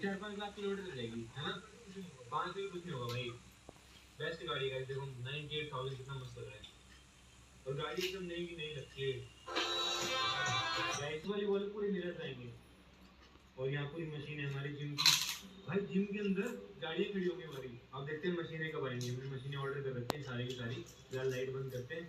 4-5 lakh kilometre चलेगी है ना। 5 से भी कुछ नहीं होगा भाई। बेस्ट गाड़ी है देखो 98,000 कितना मस्त लग रहा है और गाड़ी एकदम नई की नई लगती है। इस वाली बोले पूरे मिरर आएंगे और यहाँ पूरी मशीन है हमारी जिम की। भाई जिम के अंदर गाड़ियाँ खड़ी होंगी हमारी। आप देखते हैं मशीनें कब आएंगी। हमने मशीनें ऑर्डर कर रखी हैं सारी की सारी। फिलहाल लाइट बंद करते हैं।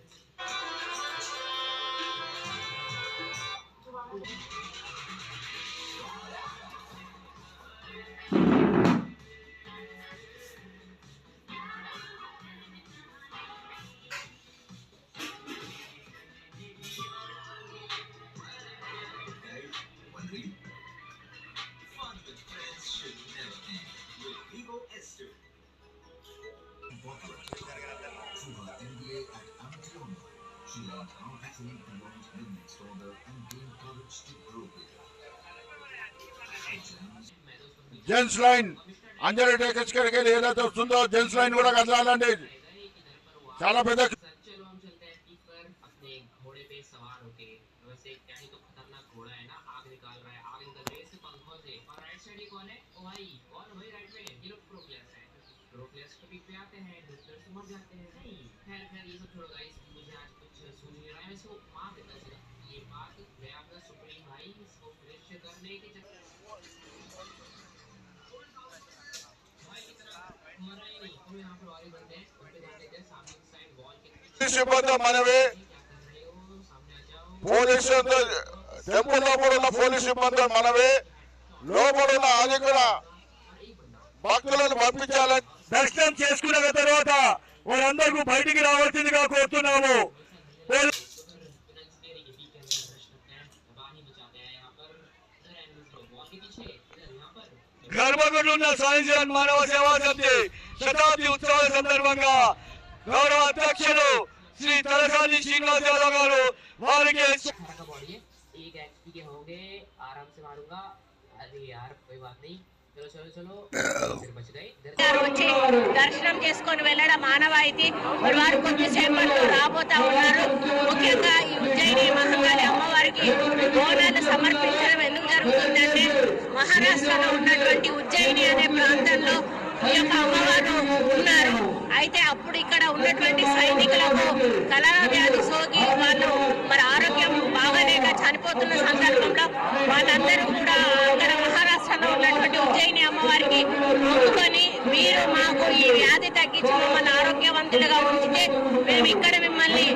She learned how to treat the Lord's business order and gain courage to grow bigger. Gents line Anjali टेकच करके ఏదైతే వస్తుందో జెంట్స్ లైన్ కూడా కదలాలండి చాలా పెద్ద సిబ్బంది మనవి పోలీసు టెంపుల్ లోపల ఉన్న పోలీసు సిబ్బంది మనవి లోపల ఉన్న అధికార భక్తులను పంపించాలని దర్శనం చేసుకున్న తర్వాత వారందరూ బయటికి రావాల్సిందిగా కోరుతున్నాము. గర్భగుడిలో ఉన్న సాయంత్రం మానవ సేవా సమితి శతాబ్ది ఉత్సవాల సందర్భంగా గౌరవ అధ్యక్షులు శ్రీ తలసాని శ్రీనివాస్ యాదవ్ గారు వారికి వచ్చి దర్శనం చేసుకొని వెళ్ళడం మానవాయితీ. వారు కొద్దిసేపట్లో రాబోతా ఉన్నారు. ముఖ్యంగా ఈ ఉజ్జయిని మహంకాళి అమ్మవారికి బోనాలు సమర్పించడం ఎందుకు జరుగుతుందంటే మహారాష్ట్రలో ఉన్నటువంటి ఉజ్జయిని అనే ప్రాంతంలో ఈ యొక్క అమ్మవారు ఉన్నారు. అయితే అప్పుడు ఇక్కడ ఉన్నటువంటి సైనికులకు కలరా వ్యాధి సోకి వాళ్ళు మరి ఆరోగ్యం బాగాలేక చనిపోతున్న సందర్భంలో వాళ్ళందరూ కూడా అక్కడ మహారాష్ట్రలో ఉన్నటువంటి ఉజ్జయిని అమ్మవారికి మొక్కుకొని మీరు మాకు ఈ వ్యాధి తగ్గించి మమ్మల్ని ఆరోగ్యవంతులుగా ఉంచితే మేము ఇక్కడ మిమ్మల్ని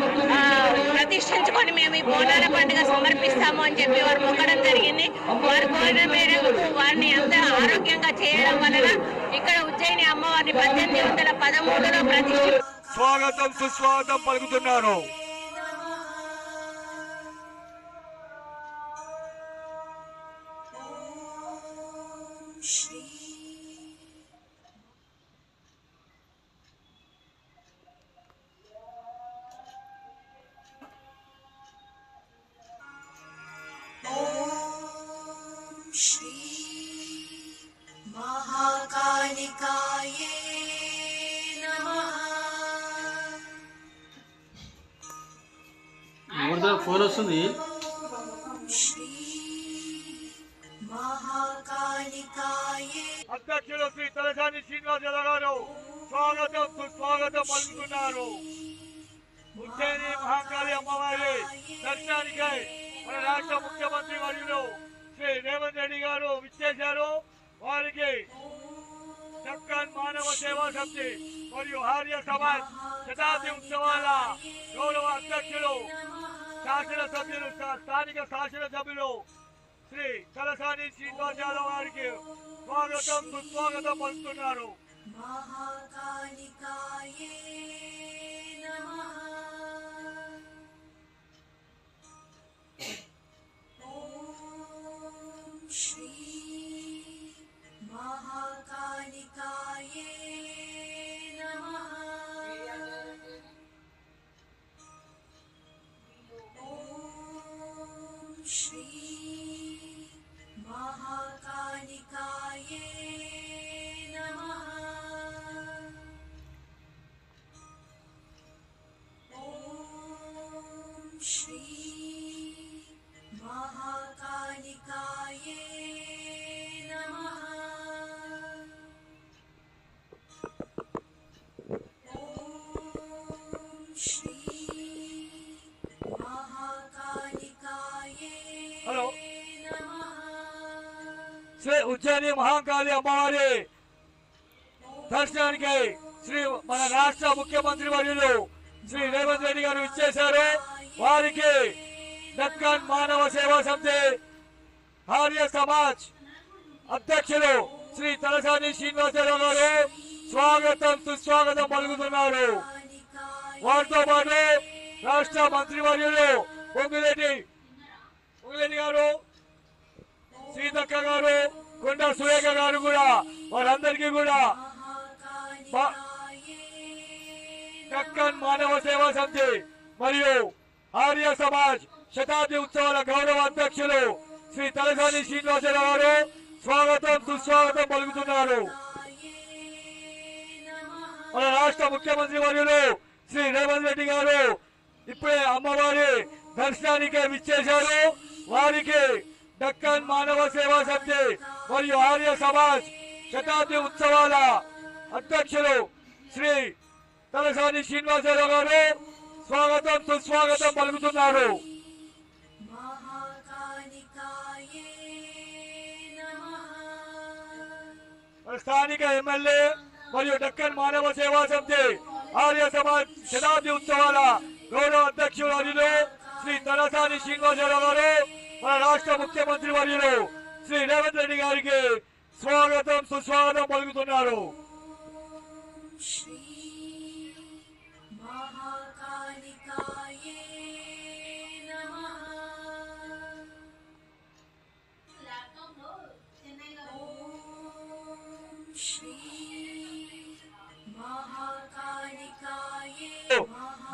ప్రతిష్ఠించుకొని మేము ఈ బోనాల పండుగ సమర్పిస్తాము అని చెప్పి వారు మొక్కడం జరిగింది. వారు కోరిన మేరకు వారిని అంత ఆరోగ్యంగా చేయడం వలన ఇక్కడ ఉజ్జయిని అమ్మవారిని 1813లో ప్రతిష్ఠ స్వాగతం సుస్వాగతం పలుకుతున్నారు. महाकालिकाये नमः। फोन वस्तुंदी అధ్యక్షులు శ్రీ తలసాని శ్రీనివాస్ యాదవ్ గారు స్వాగతం సుస్వాగతం పలుకుతున్నారు. ఉజ్జయిని మహంకాళి అమ్మవారి దర్శనానికై మన రాష్ట్ర ముఖ్యమంత్రి వర్యులు శ్రీ రేవంత్ రెడ్డి గారు విచ్చేశారు. వారికి దక్కన్ మానవ సేవా సమితి మరియు ఆర్య సమాజ్ శతాబ్ది ఉత్సవాల గౌరవ అధ్యక్షులు శాసనసభ్యులు స్థానిక శాసనసభ్యులు శ్రీ తలసాని శ్రీనివాస్ యాదవ్ గారికి స్వాగతం సుస్వాగతం పలుకుతున్నారు. महाकालिकाये नमः। ओम श्री महाकालिकाये नमः। ओम श्री महाकालिकाये नमः। శ్రీ ఉజ్జయిని మహాకాళి అమ్మవారి దర్శనానికి శ్రీ మన రాష్ట్ర ముఖ్యమంత్రి వర్యులు శ్రీ రేవంత్ రెడ్డి గారు ఇచ్చేశారు. వారికి దక్కన్ మానవ సేవా సమితి ఆర్య సమాజ్ అధ్యక్షులు శ్రీ తలసాని శ్రీనివాసరావు గారు స్వాగతం సుస్వాగతం పలుకుతున్నారు. వారితో పాటు రాష్ట్ర మంత్రివర్యులు పొంగిరెడ్డి గారు, సీతక్క గారు, కొండ సురేఖ గారు కూడా వారందరికీ కూడా దక్కన్ మానవ సేవా సమితి మరియు ఆర్య సమాజ్ శతాబ్ది ఉత్సవాల గౌరవ అధ్యక్షులు శ్రీ తలసాని శ్రీనివాసరావు గారు స్వాగతం సుస్వాగతం పలుకుతున్నారు. మన రాష్ట్ర ముఖ్యమంత్రి వర్యులు శ్రీ రేవంత్ రెడ్డి గారు ఇప్పుడే అమ్మవారి దర్శనానికి విచ్చేశారు. వారికి దక్కన్ మానవ సేవా సమితి మరియు ఆర్య సమాజ్ శతాబ్ది ఉత్సవాల అధ్యక్షులు శ్రీ తలసాని శ్రీనివాసరావు గారు స్వాగతం సుస్వాగతం పలుకుతున్నారు. స్థానిక ఎమ్మెల్యే మరియు దక్కన్ మానవ సేవా సమితి ఆర్య సమాజ్ శతాబ్ది ఉత్సవాల గౌరవ అధ్యక్షులు శ్రీ తలసాని శ్రీనివాసరావు గారు మన రాష్ట్ర ముఖ్యమంత్రి వర్యులు శ్రీ రేవంత్ రెడ్డి గారికి స్వాగతం సుస్వాగతం పలుకుతున్నారు.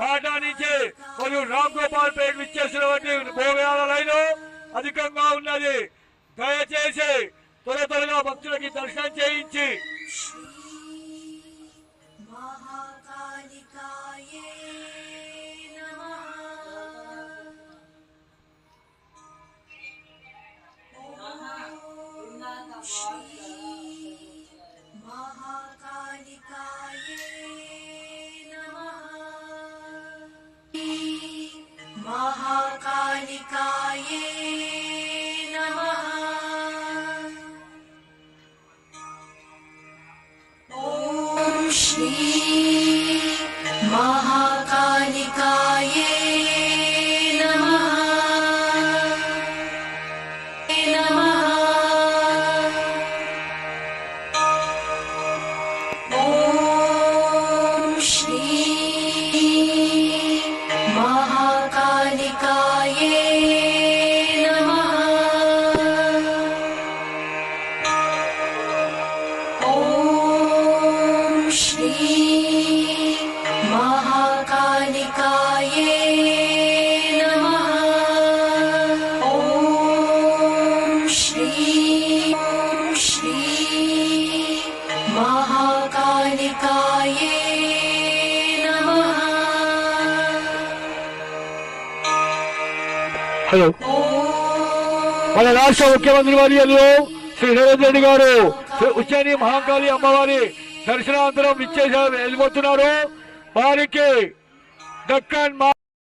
బాటా నుంచి మరియు రామ్ గోపాల్ పేట విచ్చేసినటువంటి భోగాల లైన్ అధికంగా ఉన్నది. దయచేసి త్వరగా భక్తులకి దర్శనం చేయించి महाकालिकाये नमः। ॐ श्री महाकालिकाये नमः। ॐ श्री महाकालिकाये नमः। ॐ श्री महाकालिकाये नमः। ॐ श्री महाकालिकाये नमः। హలో మన రాష్ట్ర ముఖ్యమంత్రి వర్యులు శ్రీ రేవంత్ రెడ్డి గారు ఉజ్జయిని మహాకాళి అమ్మవారి దర్శనానంతరం విచ్చేసి వెళ్ళిపోతున్నారు. వారికి దక్కన్